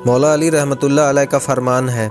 مولا علی رحمۃ اللہ علیہ کا فرمان ہے،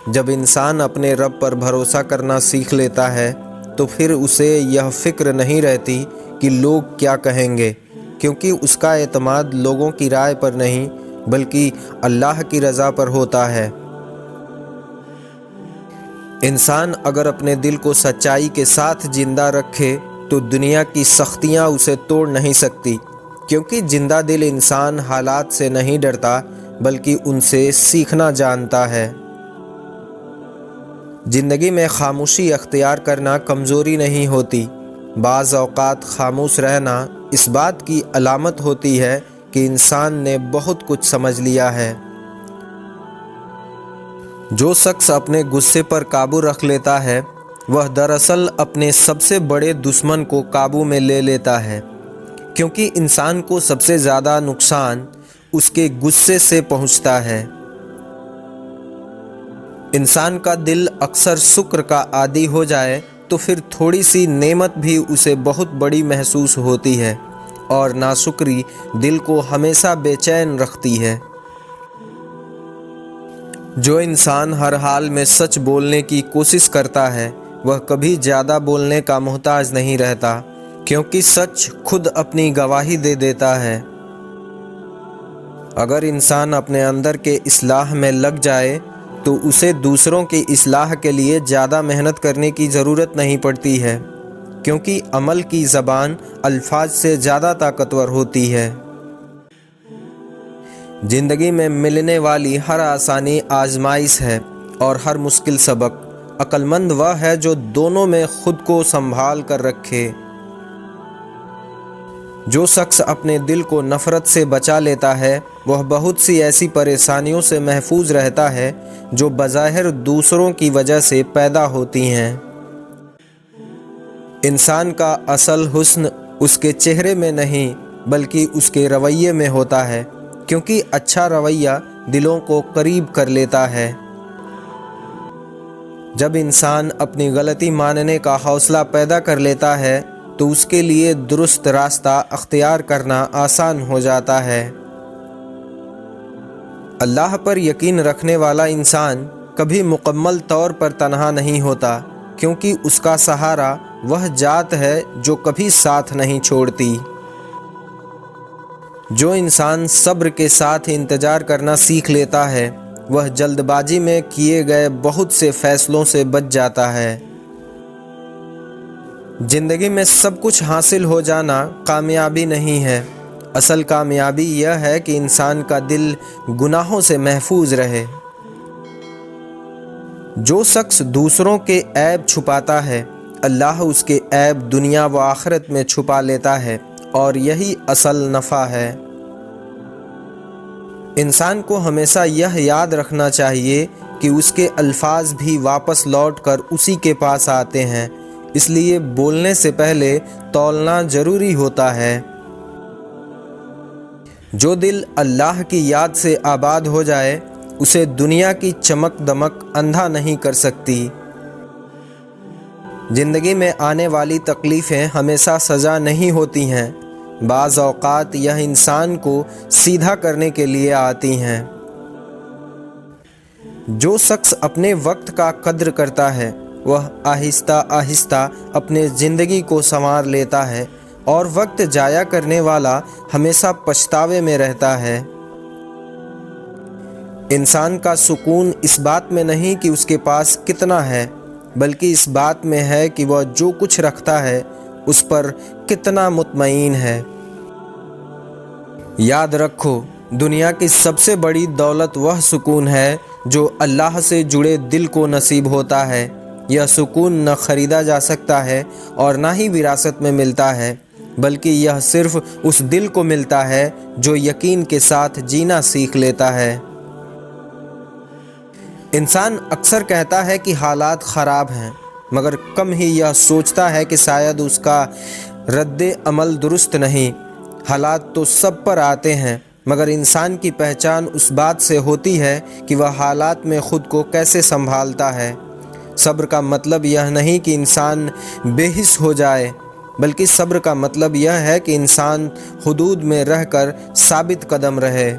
جب انسان اپنے رب پر بھروسہ کرنا سیکھ لیتا ہے تو پھر اسے یہ فکر نہیں رہتی کہ لوگ کیا کہیں گے، کیونکہ اس کا اعتماد لوگوں کی رائے پر نہیں بلکہ اللہ کی رضا پر ہوتا ہے۔ انسان اگر اپنے دل کو سچائی کے ساتھ زندہ رکھے تو دنیا کی سختیاں اسے توڑ نہیں سکتی، کیونکہ زندہ دل انسان حالات سے نہیں ڈرتا بلکہ ان سے سیکھنا جانتا ہے۔ زندگی میں خاموشی اختیار کرنا کمزوری نہیں ہوتی، بعض اوقات خاموش رہنا اس بات کی علامت ہوتی ہے کہ انسان نے بہت کچھ سمجھ لیا ہے۔ جو شخص اپنے غصے پر قابو رکھ لیتا ہے وہ دراصل اپنے سب سے بڑے دشمن کو قابو میں لے لیتا ہے، کیونکہ انسان کو سب سے زیادہ نقصان اس کے غصے سے پہنچتا ہے۔ انسان کا دل اکثر شکر کا عادی ہو جائے تو پھر تھوڑی سی نعمت بھی اسے بہت بڑی محسوس ہوتی ہے، اور ناشکری دل کو ہمیشہ بے چین رکھتی ہے۔ جو انسان ہر حال میں سچ بولنے کی کوشش کرتا ہے وہ کبھی زیادہ بولنے کا محتاج نہیں رہتا، کیونکہ سچ خود اپنی گواہی دے دیتا ہے۔ اگر انسان اپنے اندر کے اصلاح میں لگ جائے تو اسے دوسروں کی اصلاح کے لیے زیادہ محنت کرنے کی ضرورت نہیں پڑتی ہے، کیونکہ عمل کی زبان الفاظ سے زیادہ طاقتور ہوتی ہے۔ زندگی میں ملنے والی ہر آسانی آزمائش ہے اور ہر مشکل سبق۔ عقل مند وہ ہے جو دونوں میں خود کو سنبھال کر رکھے۔ جو شخص اپنے دل کو نفرت سے بچا لیتا ہے وہ بہت سی ایسی پریشانیوں سے محفوظ رہتا ہے جو بظاہر دوسروں کی وجہ سے پیدا ہوتی ہیں۔ انسان کا اصل حسن اس کے چہرے میں نہیں بلکہ اس کے رویے میں ہوتا ہے، کیونکہ اچھا رویہ دلوں کو قریب کر لیتا ہے۔ جب انسان اپنی غلطی ماننے کا حوصلہ پیدا کر لیتا ہے تو اس کے لیے درست راستہ اختیار کرنا آسان ہو جاتا ہے۔ اللہ پر یقین رکھنے والا انسان کبھی مکمل طور پر تنہا نہیں ہوتا، کیونکہ اس کا سہارا وہ ذات ہے جو کبھی ساتھ نہیں چھوڑتی۔ جو انسان صبر کے ساتھ انتظار کرنا سیکھ لیتا ہے وہ جلد بازی میں کیے گئے بہت سے فیصلوں سے بچ جاتا ہے۔ زندگی میں سب کچھ حاصل ہو جانا کامیابی نہیں ہے، اصل کامیابی یہ ہے کہ انسان کا دل گناہوں سے محفوظ رہے۔ جو شخص دوسروں کے عیب چھپاتا ہے اللہ اس کے عیب دنیا و آخرت میں چھپا لیتا ہے، اور یہی اصل نفع ہے۔ انسان کو ہمیشہ یہ یاد رکھنا چاہیے کہ اس کے الفاظ بھی واپس لوٹ کر اسی کے پاس آتے ہیں، اس لیے بولنے سے پہلے تولنا ضروری ہوتا ہے۔ جو دل اللہ کی یاد سے آباد ہو جائے اسے دنیا کی چمک دمک اندھا نہیں کر سکتی۔ زندگی میں آنے والی تکلیفیں ہمیشہ سزا نہیں ہوتی ہیں، بعض اوقات یہ انسان کو سیدھا کرنے کے لیے آتی ہیں۔ جو شخص اپنے وقت کا قدر کرتا ہے وہ آہستہ آہستہ اپنے زندگی کو سنوار لیتا ہے، اور وقت ضائع کرنے والا ہمیشہ پچھتاوے میں رہتا ہے۔ انسان کا سکون اس بات میں نہیں کہ اس کے پاس کتنا ہے، بلکہ اس بات میں ہے کہ وہ جو کچھ رکھتا ہے اس پر کتنا مطمئن ہے۔ یاد رکھو، دنیا کی سب سے بڑی دولت وہ سکون ہے جو اللہ سے جڑے دل کو نصیب ہوتا ہے۔ یہ سکون نہ خریدا جا سکتا ہے اور نہ ہی وراثت میں ملتا ہے، بلکہ یہ صرف اس دل کو ملتا ہے جو یقین کے ساتھ جینا سیکھ لیتا ہے۔ انسان اکثر کہتا ہے کہ حالات خراب ہیں، مگر کم ہی یہ سوچتا ہے کہ شاید اس کا رد عمل درست نہیں۔ حالات تو سب پر آتے ہیں، مگر انسان کی پہچان اس بات سے ہوتی ہے کہ وہ حالات میں خود کو کیسے سنبھالتا ہے۔ صبر کا مطلب یہ نہیں کہ انسان بے حس ہو جائے، بلکہ صبر کا مطلب یہ ہے کہ انسان حدود میں رہ کر ثابت قدم رہے۔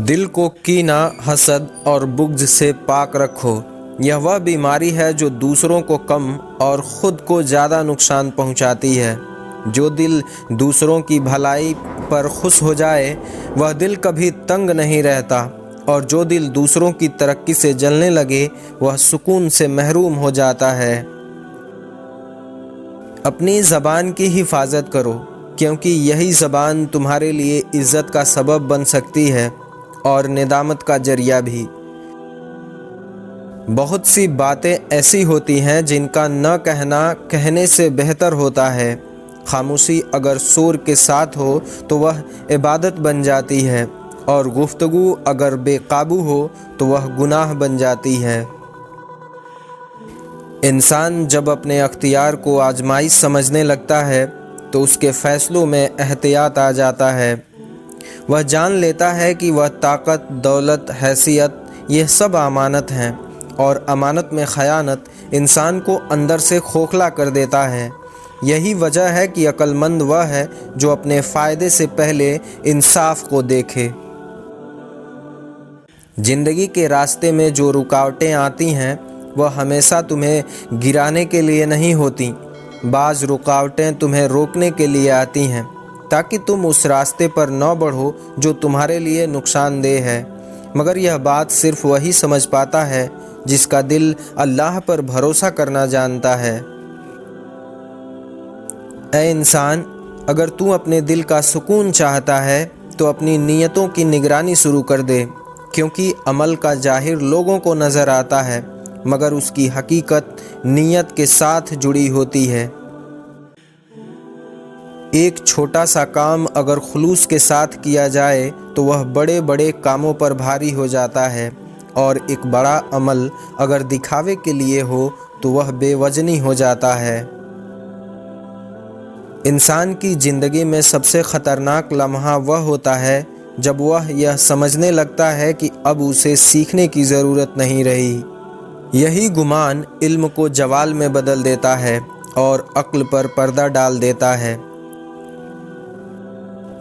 دل کو کینہ، حسد اور بغض سے پاک رکھو۔ یہ وہ بیماری ہے جو دوسروں کو کم اور خود کو زیادہ نقصان پہنچاتی ہے۔ جو دل دوسروں کی بھلائی پر خوش ہو جائے وہ دل کبھی تنگ نہیں رہتا، اور جو دل دوسروں کی ترقی سے جلنے لگے وہ سکون سے محروم ہو جاتا ہے۔ اپنی زبان کی حفاظت کرو، کیونکہ یہی زبان تمہارے لیے عزت کا سبب بن سکتی ہے اور ندامت کا ذریعہ بھی۔ بہت سی باتیں ایسی ہوتی ہیں جن کا نہ کہنا کہنے سے بہتر ہوتا ہے۔ خاموشی اگر شور کے ساتھ ہو تو وہ عبادت بن جاتی ہے، اور گفتگو اگر بے قابو ہو تو وہ گناہ بن جاتی ہے۔ انسان جب اپنے اختیار کو آزمائش سمجھنے لگتا ہے تو اس کے فیصلوں میں احتیاط آ جاتا ہے۔ وہ جان لیتا ہے کہ وہ طاقت، دولت، حیثیت یہ سب امانت ہیں، اور امانت میں خیانت انسان کو اندر سے کھوکھلا کر دیتا ہے۔ یہی وجہ ہے کہ عقل مند وہ ہے جو اپنے فائدے سے پہلے انصاف کو دیکھے۔ زندگی کے راستے میں جو رکاوٹیں آتی ہیں وہ ہمیشہ تمہیں گرانے کے لیے نہیں ہوتی۔ بعض رکاوٹیں تمہیں روکنے کے لیے آتی ہیں تاکہ تم اس راستے پر نہ بڑھو جو تمہارے لیے نقصان دہ ہے، مگر یہ بات صرف وہی سمجھ پاتا ہے جس کا دل اللہ پر بھروسہ کرنا جانتا ہے۔ اے انسان، اگر تو اپنے دل کا سکون چاہتا ہے تو اپنی نیتوں کی نگرانی شروع کر دے، کیونکہ عمل کا ظاہر لوگوں کو نظر آتا ہے مگر اس کی حقیقت نیت کے ساتھ جڑی ہوتی ہے۔ ایک چھوٹا سا کام اگر خلوص کے ساتھ کیا جائے تو وہ بڑے بڑے کاموں پر بھاری ہو جاتا ہے، اور ایک بڑا عمل اگر دکھاوے کے لیے ہو تو وہ بے وزنی ہو جاتا ہے۔ انسان کی زندگی میں سب سے خطرناک لمحہ وہ ہوتا ہے جب وہ یہ سمجھنے لگتا ہے کہ اب اسے سیکھنے کی ضرورت نہیں رہی۔ یہی گمان علم کو زوال میں بدل دیتا ہے اور عقل پر پردہ ڈال دیتا ہے۔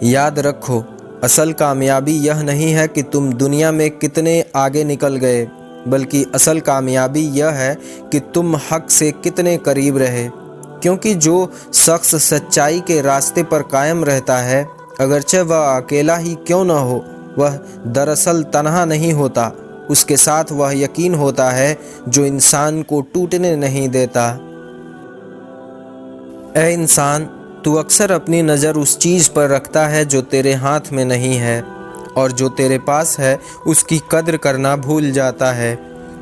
یاد رکھو، اصل کامیابی یہ نہیں ہے کہ تم دنیا میں کتنے آگے نکل گئے، بلکہ اصل کامیابی یہ ہے کہ تم حق سے کتنے قریب رہے، کیونکہ جو شخص سچائی کے راستے پر قائم رہتا ہے اگرچہ وہ اکیلا ہی کیوں نہ ہو، وہ دراصل تنہا نہیں ہوتا، اس کے ساتھ وہ یقین ہوتا ہے جو انسان کو ٹوٹنے نہیں دیتا۔ اے انسان، تو اکثر اپنی نظر اس چیز پر رکھتا ہے جو تیرے ہاتھ میں نہیں ہے، اور جو تیرے پاس ہے اس کی قدر کرنا بھول جاتا ہے۔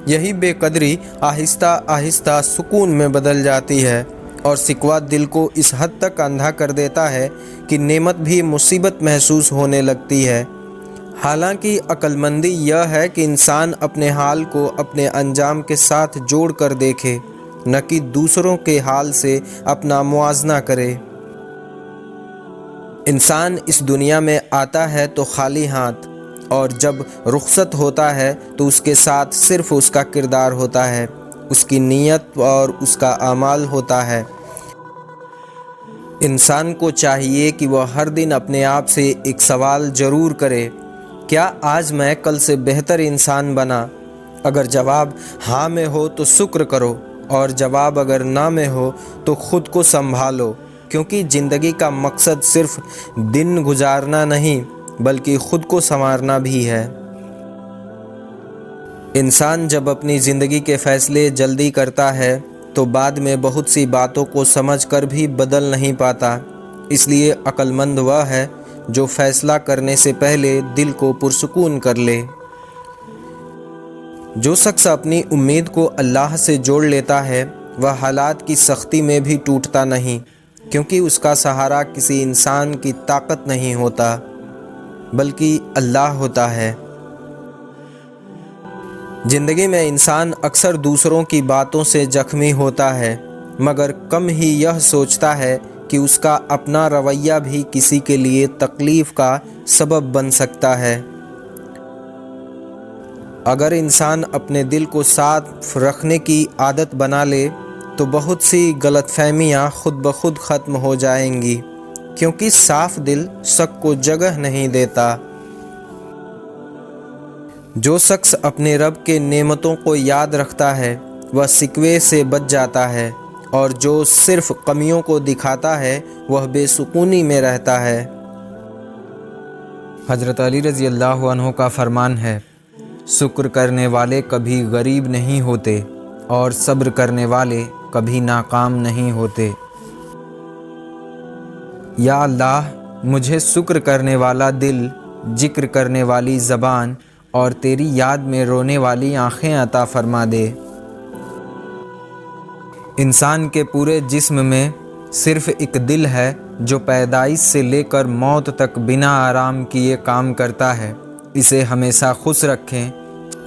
یہی بے قدری آہستہ آہستہ سکون میں بدل جاتی ہے، اور شکوہ دل کو اس حد تک اندھا کر دیتا ہے کہ نعمت بھی مصیبت محسوس ہونے لگتی ہے۔ حالانکہ عقل مندی یہ ہے کہ انسان اپنے حال کو اپنے انجام کے ساتھ جوڑ کر دیکھے، نہ کہ دوسروں کے حال سے اپنا موازنہ کرے۔ انسان اس دنیا میں آتا ہے تو خالی ہاتھ، اور جب رخصت ہوتا ہے تو اس کے ساتھ صرف اس کا کردار ہوتا ہے، اس کی نیت اور اس کا اعمال ہوتا ہے۔ انسان کو چاہیے کہ وہ ہر دن اپنے آپ سے ایک سوال ضرور کرے، کیا آج میں کل سے بہتر انسان بنا؟ اگر جواب ہاں میں ہو تو شکر کرو، اور جواب اگر نہ میں ہو تو خود کو سنبھالو، کیونکہ زندگی کا مقصد صرف دن گزارنا نہیں بلکہ خود کو سنوارنا بھی ہے۔ انسان جب اپنی زندگی کے فیصلے جلدی کرتا ہے تو بعد میں بہت سی باتوں کو سمجھ کر بھی بدل نہیں پاتا۔ اس لیے عقل مند وہ ہے جو فیصلہ کرنے سے پہلے دل کو پرسکون کر لے۔ جو شخص اپنی امید کو اللہ سے جوڑ لیتا ہے وہ حالات کی سختی میں بھی ٹوٹتا نہیں، کیونکہ اس کا سہارا کسی انسان کی طاقت نہیں ہوتا بلکہ اللہ ہوتا ہے۔ زندگی میں انسان اکثر دوسروں کی باتوں سے زخمی ہوتا ہے، مگر کم ہی یہ سوچتا ہے کہ اس کا اپنا رویہ بھی کسی کے لیے تکلیف کا سبب بن سکتا ہے۔ اگر انسان اپنے دل کو صاف رکھنے کی عادت بنا لے تو بہت سی غلط فہمیاں خود بخود ختم ہو جائیں گی، کیونکہ صاف دل شک کو جگہ نہیں دیتا۔ جو شخص اپنے رب کے نعمتوں کو یاد رکھتا ہے وہ شکوے سے بچ جاتا ہے، اور جو صرف کمیوں کو دکھاتا ہے وہ بے سکونی میں رہتا ہے۔ حضرت علی رضی اللہ عنہ کا فرمان ہے، شکر کرنے والے کبھی غریب نہیں ہوتے اور صبر کرنے والے کبھی ناکام نہیں ہوتے۔ یا اللہ، مجھے شکر کرنے والا دل، ذکر کرنے والی زبان اور تیری یاد میں رونے والی آنکھیں عطا فرما دے۔ انسان کے پورے جسم میں صرف ایک دل ہے جو پیدائش سے لے کر موت تک بنا آرام کیے کام کرتا ہے۔ اسے ہمیشہ خوش رکھیں،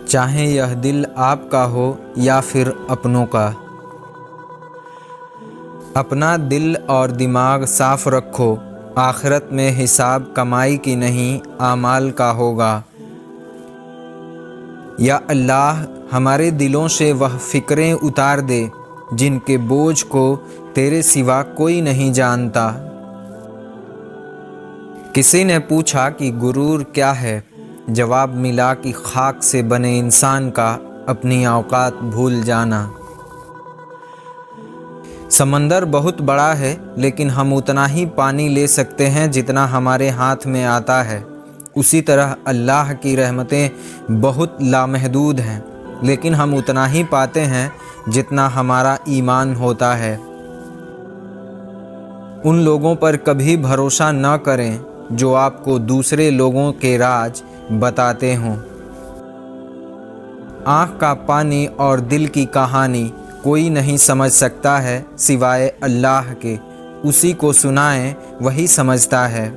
چاہے یہ دل آپ کا ہو یا پھر اپنوں کا۔ اپنا دل اور دماغ صاف رکھو، آخرت میں حساب کمائی کی نہیں اعمال کا ہوگا۔ یا اللہ، ہمارے دلوں سے وہ فکریں اتار دے جن کے بوجھ کو تیرے سوا کوئی نہیں جانتا۔ کسی نے پوچھا کہ غرور کیا ہے؟ جواب ملا کہ خاک سے بنے انسان کا اپنی اوقات بھول جانا۔ سمندر بہت بڑا ہے، لیکن ہم اتنا ہی پانی لے سکتے ہیں جتنا ہمارے ہاتھ میں آتا ہے۔ اسی طرح اللہ کی رحمتیں بہت لامحدود ہیں، لیکن ہم اتنا ہی پاتے ہیں جتنا ہمارا ایمان ہوتا ہے۔ ان لوگوں پر کبھی بھروسہ نہ کریں جو آپ کو دوسرے لوگوں کے راز بتاتے ہوں۔ آنکھ کا پانی اور دل کی کہانی کوئی نہیں سمجھ سکتا ہے سوائے اللہ کے، اسی کو سنائیں وہی سمجھتا ہے۔